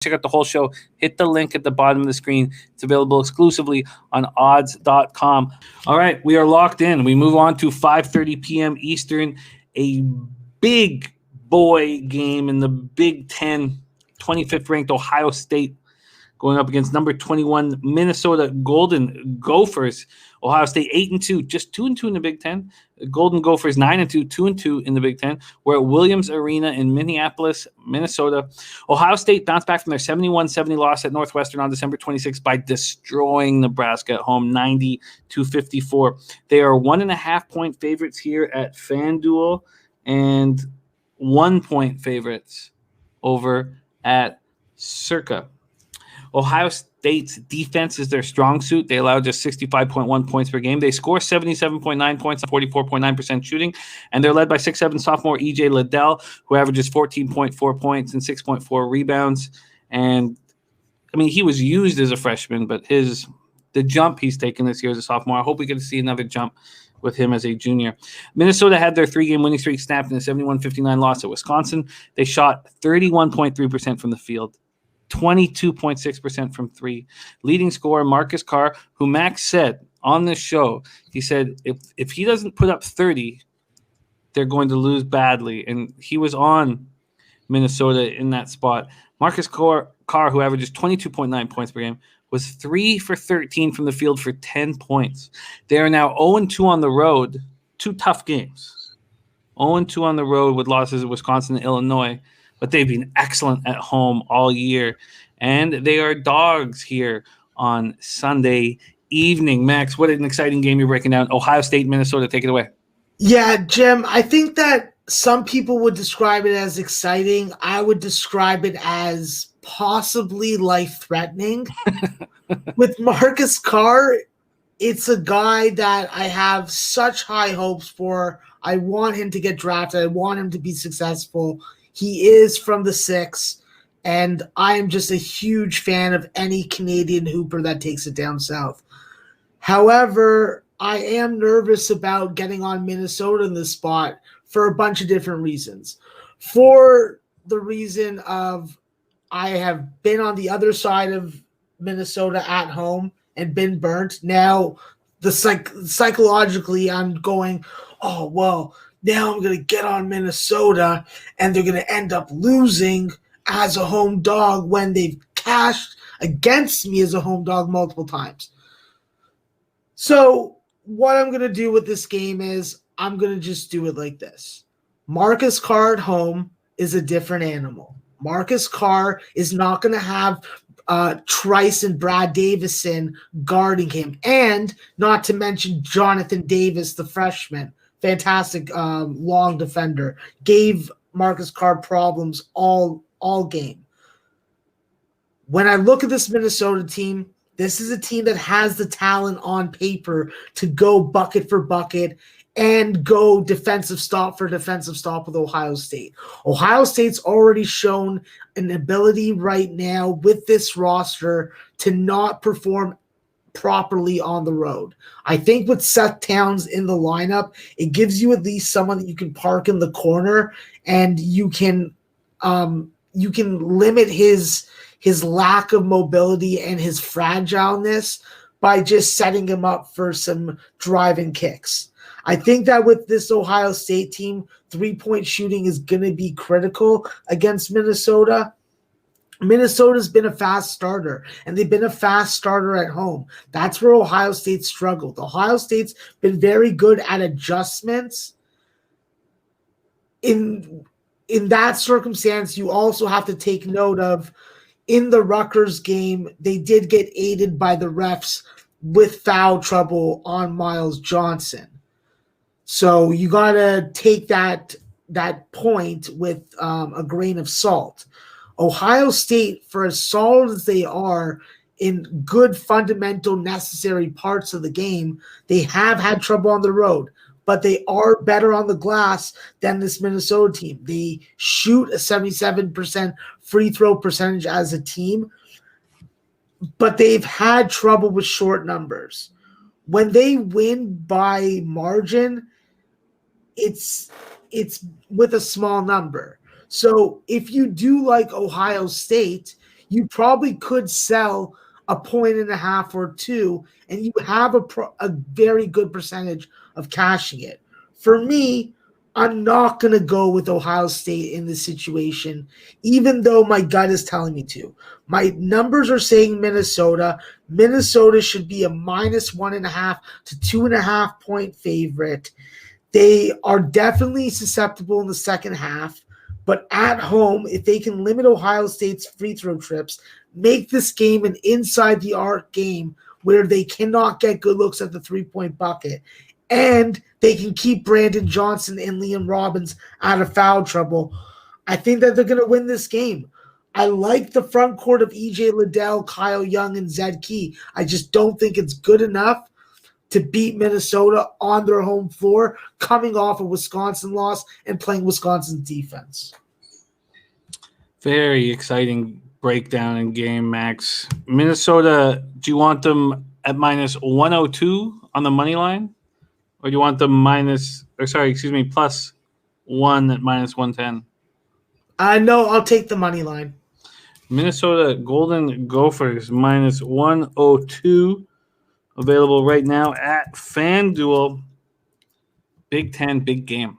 check out the whole show, hit the link at the bottom of the screen. It's available exclusively on odds.com. All right, we are locked in. We move on to 5:30 p.m. Eastern, a big boy game in the Big Ten, 25th ranked Ohio State going up against number 21 Minnesota Golden Gophers. Ohio State 8-2, just 2-2 in the Big Ten. Golden Gophers 9-2, 2-2 in the Big Ten. We're at Williams Arena in Minneapolis, Minnesota. Ohio State bounced back from their 71-70 loss at Northwestern on December 26th by destroying Nebraska at home, 90-54. They are 1.5-point favorites here at FanDuel and 1-point favorites over at Circa. Ohio State's defense is their strong suit. They allow just 65.1 points per game. They score 77.9 points on 44.9% shooting, and they're led by 6'7" sophomore E.J. Liddell, who averages 14.4 points and 6.4 rebounds. And, I mean, he was used as a freshman, but the jump he's taken this year as a sophomore, I hope we get to see another jump with him as a junior. Minnesota had their 3-game winning streak snapped in a 71-59 loss at Wisconsin. They shot 31.3% from the field, 22.6% from three. Leading scorer Marcus Carr, who Max said on this show, he said if he doesn't put up 30, they're going to lose badly. And he was on Minnesota in that spot. Marcus Carr, who averages 22.9 points per game, was 3 for 13 from the field for 10 points. They are now 0-2 on the road, 2 tough games. 0-2 on the road with losses at Wisconsin and Illinois. But they've been excellent at home all year. And they are dogs here on Sunday evening. Max, what an exciting game you're breaking down. Ohio State, Minnesota, take it away. Yeah, Jim, I think that some people would describe it as exciting. I would describe it as possibly life-threatening. With Marcus Carr, it's a guy that I have such high hopes for. I want him to get drafted. I want him to be successful. He is from the 6, and I am just a huge fan of any Canadian hooper that takes it down south. However, I am nervous about getting on Minnesota in this spot for a bunch of different reasons. For the reason of I have been on the other side of Minnesota at home and been burnt. Now, psychologically, I'm going, oh, well, now I'm going to get on Minnesota, and they're going to end up losing as a home dog when they've cashed against me as a home dog multiple times. So what I'm going to do with this game is I'm going to just do it like this. Marcus Carr at home is a different animal. Marcus Carr is not going to have Trice and Brad Davison guarding him, and not to mention Jonathan Davis, the freshman. Fantastic long defender. Gave Marcus Carr problems all game. When I look at this Minnesota team, this is a team that has the talent on paper to go bucket for bucket and go defensive stop for defensive stop with Ohio State. Ohio State's already shown an ability right now with this roster to not perform properly on the road. I think with Seth Towns in the lineup, it gives you at least someone that you can park in the corner, and you can limit his lack of mobility and his fragileness by just setting him up for some driving kicks. I think that with this Ohio State team, 3-point shooting is going to be critical against Minnesota. Minnesota's been a fast starter, and they've been a fast starter at home. That's where Ohio State struggled. Ohio State's been very good at adjustments. In that circumstance, you also have to take note of, in the Rutgers game, they did get aided by the refs with foul trouble on Miles Johnson. So you got to take that point with a grain of salt. Ohio State, for as solid as they are in good fundamental necessary parts of the game, they have had trouble on the road, but they are better on the glass than this Minnesota team. They shoot a 77% free throw percentage as a team, but they've had trouble with short numbers. When they win by margin, it's with a small number. So if you do like Ohio State, you probably could sell a 1.5 or 2, and you have a very good percentage of cashing it. For me, I'm not going to go with Ohio State in this situation, even though my gut is telling me to. My numbers are saying Minnesota. Minnesota should be a -1.5 to 2.5 point favorite. They are definitely susceptible in the second half, but at home, if they can limit Ohio State's free throw trips, make this game an inside the arc game where they cannot get good looks at the 3-point bucket, and they can keep Brandon Johnson and Liam Robbins out of foul trouble, I think that they're going to win this game. I like the front court of EJ Liddell, Kyle Young, and Zed Key. I just don't think it's good enough to beat Minnesota on their home floor, coming off a Wisconsin loss and playing Wisconsin's defense. Very exciting breakdown in game, Max. Minnesota, do you want them at -102 on the money line? Or do you want them plus 1 at -110? No, I'll take the money line. Minnesota Golden Gophers -102. Available right now at FanDuel. Big Ten, big game.